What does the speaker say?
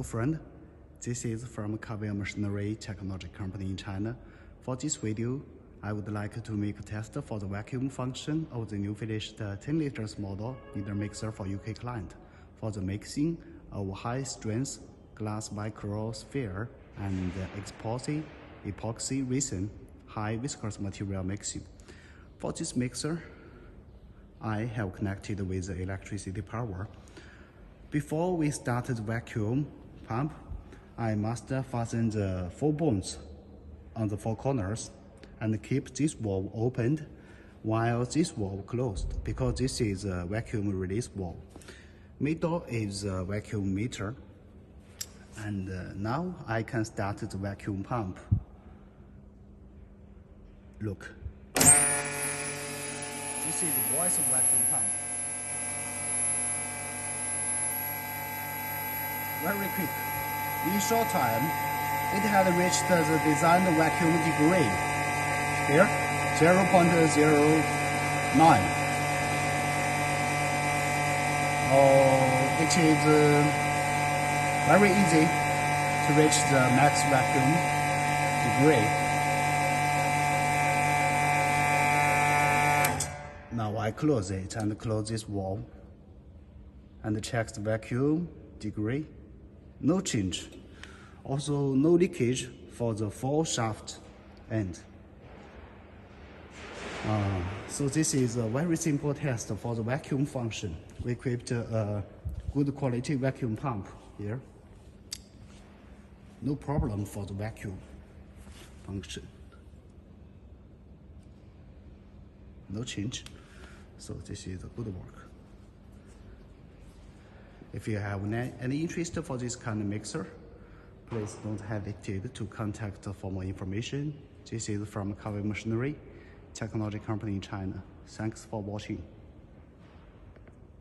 Hello friend, this is from Carver Machinery Technology Company in China. For this video, I would like to make a test for the vacuum function of the new finished 10 liters model in the mixer for UK client for the mixing of high-strength glass microsphere and epoxy resin high viscous material mixing. For this mixer, I have connected with the electricity power. Before we start the vacuum pump, I must fasten the 4 bones on the 4 corners and keep this valve opened while this valve closed, because this is a vacuum release valve. Middle is a vacuum meter, and now I can start the vacuum pump. Look, this is the voice vacuum pump. Very quick. In short time, it had reached the designed vacuum degree. Here, 0.09. It is very easy to reach the max vacuum degree. Now I close it and close this valve and check the vacuum degree. No change. Also no leakage for the 4 shaft end. So this is a very simple test for the vacuum function. We equipped a good quality vacuum pump here. No problem for the vacuum function. No change. So this is a good work. If you have any interest for this kind of mixer, please don't hesitate to contact for more information. This is from Carver Machinery Technology Company in China. Thanks for watching.